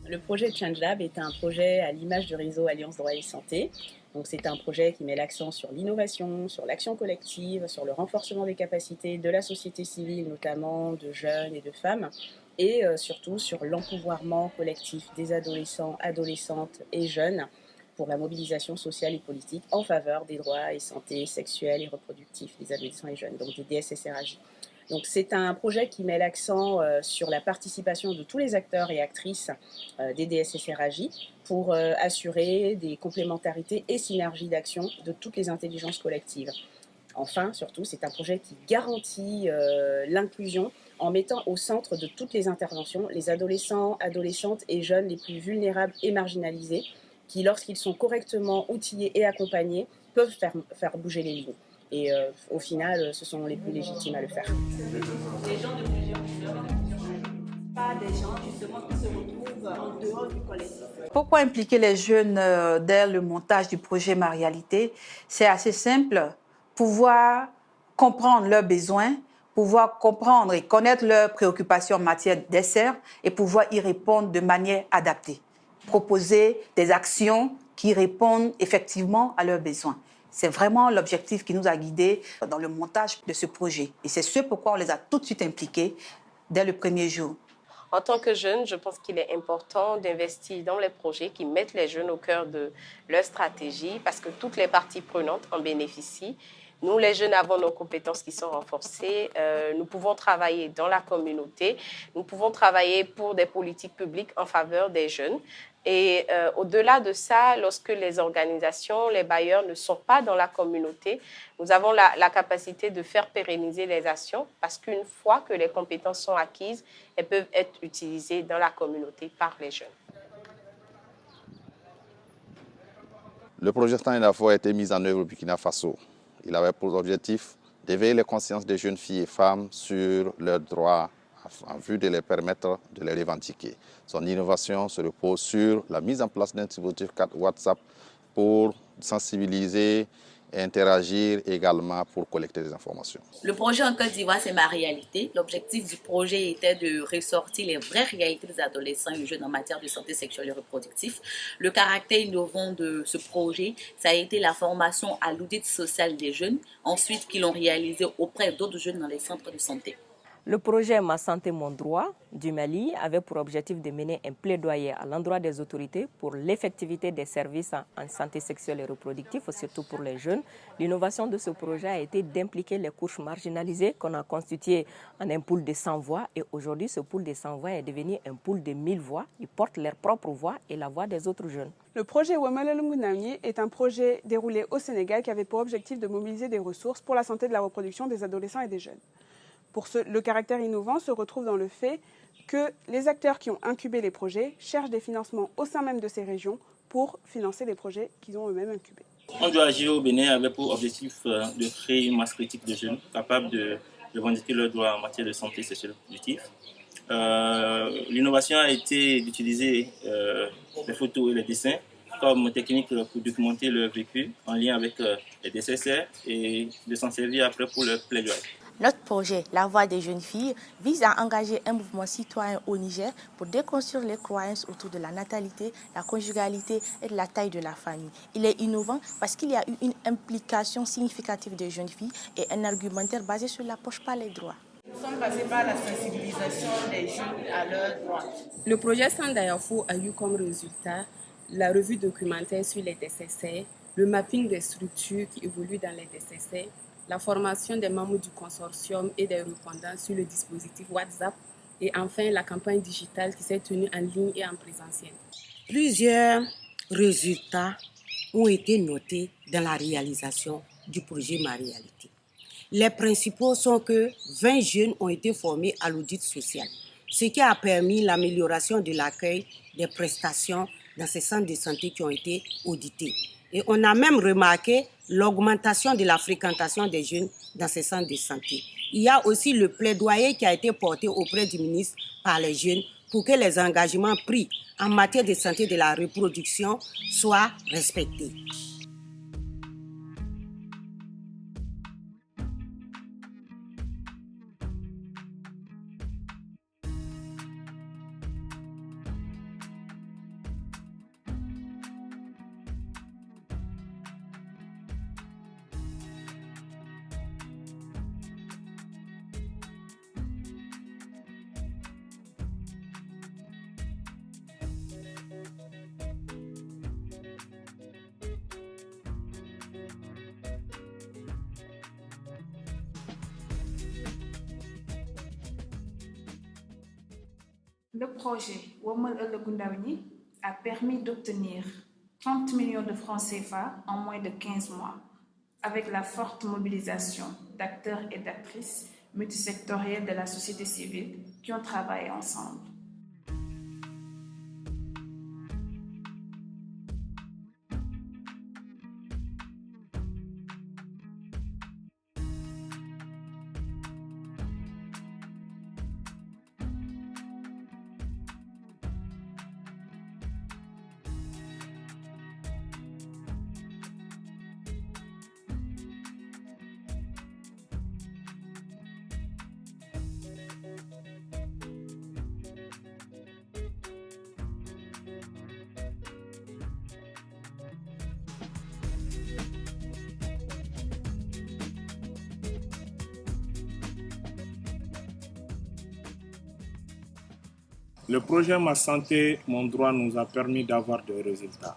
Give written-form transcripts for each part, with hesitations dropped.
Le projet Change Lab est un projet à l'image du réseau Alliance Droit et Santé. Donc, c'est un projet qui met l'accent sur l'innovation, sur l'action collective, sur le renforcement des capacités de la société civile, notamment de jeunes et de femmes, et surtout sur l'empouvoirment collectif des adolescents, adolescentes et jeunes pour la mobilisation sociale et politique en faveur des droits et santé sexuelle et reproductifs des adolescents et jeunes, donc des DSSRAJ. Donc c'est un projet qui met l'accent sur la participation de tous les acteurs et actrices des DSSRAJ pour assurer des complémentarités et synergies d'action de toutes les intelligences collectives. Enfin, surtout, c'est un projet qui garantit l'inclusion en mettant au centre de toutes les interventions les adolescents, adolescentes et jeunes les plus vulnérables et marginalisés qui, lorsqu'ils sont correctement outillés et accompagnés, peuvent faire bouger les lignes. Et au final, ce sont les plus légitimes à le faire. Les gens de plusieurs pas des gens justement qui se retrouvent en dehors du collectif. Pourquoi impliquer les jeunes dès le montage du projet Ma Réalité? C'est assez simple, pouvoir comprendre leurs besoins, pouvoir comprendre et connaître leurs préoccupations en matière d'essai et pouvoir y répondre de manière adaptée. Proposer des actions qui répondent effectivement à leurs besoins. C'est vraiment l'objectif qui nous a guidés dans le montage de ce projet. Et c'est ce pourquoi on les a tout de suite impliqués dès le premier jour. En tant que jeune, je pense qu'il est important d'investir dans les projets qui mettent les jeunes au cœur de leur stratégie parce que toutes les parties prenantes en bénéficient. Nous, les jeunes, avons nos compétences qui sont renforcées. Nous pouvons travailler dans la communauté. Nous pouvons travailler pour des politiques publiques en faveur des jeunes. Et au-delà de ça, lorsque les organisations, les bailleurs ne sont pas dans la communauté, nous avons la capacité de faire pérenniser les actions parce qu'une fois que les compétences sont acquises, elles peuvent être utilisées dans la communauté par les jeunes. Le projet Stand à Foi a été mis en œuvre au Burkina Faso. Il avait pour objectif d'éveiller les consciences des jeunes filles et femmes sur leurs droits en vue de les permettre de les revendiquer. Son innovation se repose sur la mise en place d'un dispositif WhatsApp pour sensibiliser et interagir également pour collecter des informations. Le projet en Côte d'Ivoire, c'est Ma Réalité. L'objectif du projet était de ressortir les vraies réalités des adolescents et jeunes en matière de santé sexuelle et reproductive. Le caractère innovant de ce projet, ça a été la formation à l'audit social des jeunes, ensuite qu'ils l'ont réalisé auprès d'autres jeunes dans les centres de santé. Le projet Ma Santé, Mon Droit du Mali avait pour objectif de mener un plaidoyer à l'endroit des autorités pour l'effectivité des services en santé sexuelle et reproductive, surtout pour les jeunes. L'innovation de ce projet a été d'impliquer les couches marginalisées qu'on a constitué en un pool de 100 voix. Et aujourd'hui, ce pool de 100 voix est devenu un pool de 1000 voix. Ils portent leur propre voix et la voix des autres jeunes. Le projet Wamalalomunami est un projet déroulé au Sénégal qui avait pour objectif de mobiliser des ressources pour la santé de la reproduction des adolescents et des jeunes. Le caractère innovant se retrouve dans le fait que les acteurs qui ont incubé les projets cherchent des financements au sein même de ces régions pour financer les projets qu'ils ont eux-mêmes incubés. On doit agir au Bénin avec pour objectif de créer une masse critique de jeunes capables de revendiquer leurs droits en matière de santé sexuelle et reproductive. L'innovation a été d'utiliser les photos et les dessins comme technique pour documenter leur vécu en lien avec les DSSR et de s'en servir après pour leur plaidoyer. Notre projet, La Voix des jeunes filles, vise à engager un mouvement citoyen au Niger pour déconstruire les croyances autour de la natalité, la conjugalité et de la taille de la famille. Il est innovant parce qu'il y a eu une implication significative des jeunes filles et un argumentaire basé sur l'approche par les droits. Nous sommes passés par la sensibilisation des jeunes à leurs droits. Le projet Sandayafo a eu comme résultat la revue documentaire sur les DSSR, le mapping des structures qui évoluent dans les DSSR, la formation des membres du consortium et des répondants sur le dispositif WhatsApp et enfin la campagne digitale qui s'est tenue en ligne et en présentiel. Plusieurs résultats ont été notés dans la réalisation du projet Ma Réalité. Les principaux sont que 20 jeunes ont été formés à l'audit social, ce qui a permis l'amélioration de l'accueil des prestations dans ces centres de santé qui ont été audités. Et on a même remarqué l'augmentation de la fréquentation des jeunes dans ces centres de santé. Il y a aussi le plaidoyer qui a été porté auprès du ministre par les jeunes pour que les engagements pris en matière de santé de la reproduction soient respectés. Le projet Women Ëllëgu Ndaw Ñi a permis d'obtenir 30 millions de francs CFA en moins de 15 mois, avec la forte mobilisation d'acteurs et d'actrices multisectoriels de la société civile qui ont travaillé ensemble. Le projet Ma Santé, Mon Droit nous a permis d'avoir des résultats.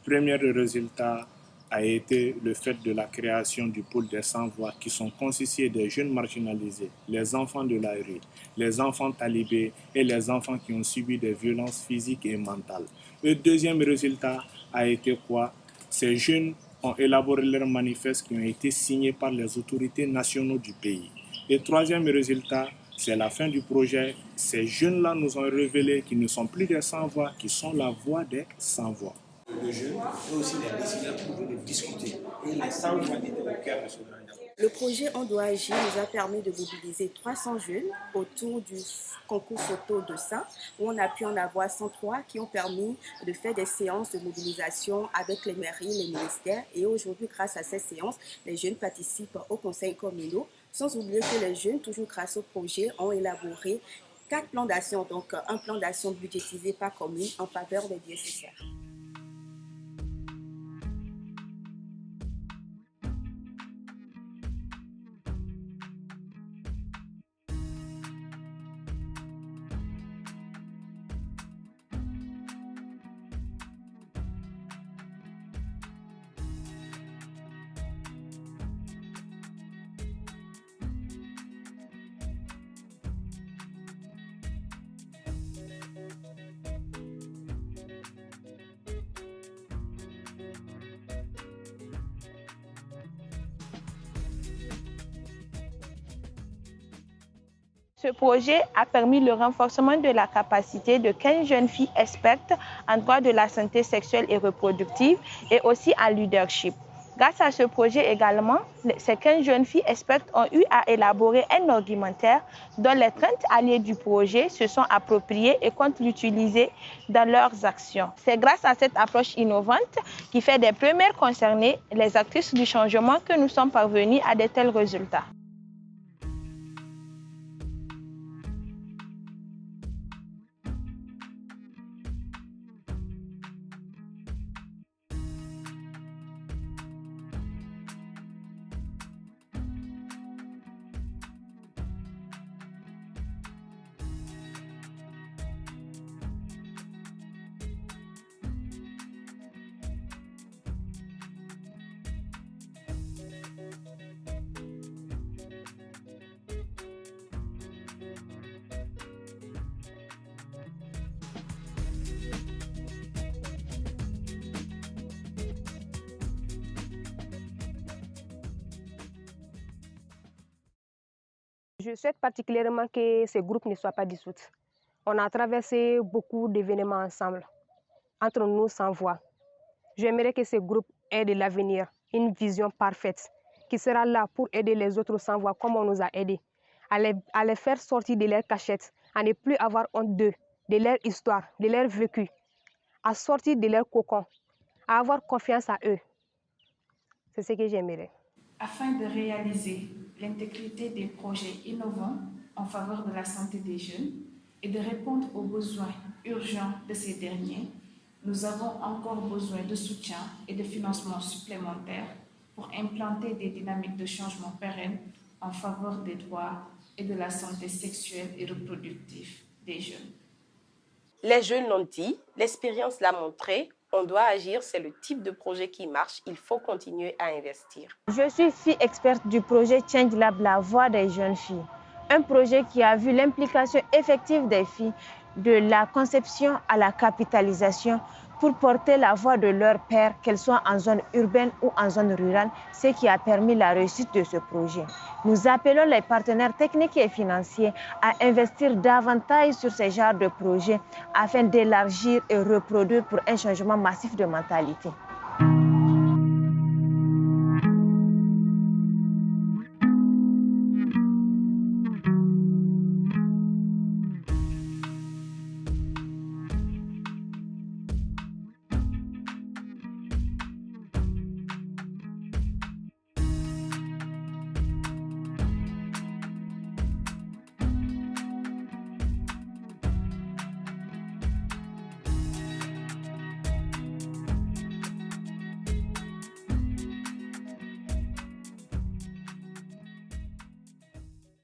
Premier résultat a été le fait de la création du pôle des sans-voix qui sont constitués des jeunes marginalisés, les enfants de la rue, les enfants talibés et les enfants qui ont subi des violences physiques et mentales. Le deuxième résultat a été quoi? Ces jeunes ont élaboré leurs manifestes qui ont été signés par les autorités nationales du pays. Le troisième résultat, c'est la fin du projet. Ces jeunes-là nous ont révélé qu'ils ne sont plus des sans-voix, qui sont la voix des sans-voix. Les jeunes et aussi les décideurs pouvaient discuter. Et les sans-voix étaient au cœur de ce grand dialogue. Le projet On doit agir nous a permis de mobiliser 300 jeunes autour du concours photo de ça, où on a pu en avoir 103 qui ont permis de faire des séances de mobilisation avec les mairies, les ministères. Et aujourd'hui, grâce à ces séances, les jeunes participent au conseil communaux. Sans oublier que les jeunes, toujours grâce au projet, ont élaboré 4 plans d'action, donc un plan d'action budgétisé par commune en faveur des DSSR. Ce projet a permis le renforcement de la capacité de 15 jeunes filles expertes en droit de la santé sexuelle et reproductive et aussi en leadership. Grâce à ce projet également, ces 15 jeunes filles expertes ont eu à élaborer un argumentaire dont les 30 alliés du projet se sont appropriés et comptent l'utiliser dans leurs actions. C'est grâce à cette approche innovante qui fait des premières concernées, les actrices du changement, que nous sommes parvenus à de tels résultats. Je souhaite particulièrement que ce groupe ne soit pas dissous. On a traversé beaucoup d'événements ensemble, entre nous sans voix. J'aimerais que ce groupe ait de l'avenir, une vision parfaite, qui sera là pour aider les autres sans voix comme on nous a aidés, à les faire sortir de leur cachette, à ne plus avoir honte d'eux, de leur histoire, de leur vécu, à sortir de leur cocon, à avoir confiance à eux. C'est ce que j'aimerais. Afin de réaliser l'intégrité des projets innovants en faveur de la santé des jeunes et de répondre aux besoins urgents de ces derniers, nous avons encore besoin de soutien et de financement supplémentaires pour implanter des dynamiques de changement pérennes en faveur des droits et de la santé sexuelle et reproductive des jeunes. Les jeunes l'ont dit, l'expérience l'a montré. On doit agir, c'est le type de projet qui marche, il faut continuer à investir. Je suis fille experte du projet Change Lab, la voix des jeunes filles. Un projet qui a vu l'implication effective des filles de la conception à la capitalisation pour porter la voix de leurs pairs, qu'elles soient en zone urbaine ou en zone rurale, ce qui a permis la réussite de ce projet. Nous appelons les partenaires techniques et financiers à investir davantage sur ce genre de projet afin d'élargir et reproduire pour un changement massif de mentalité.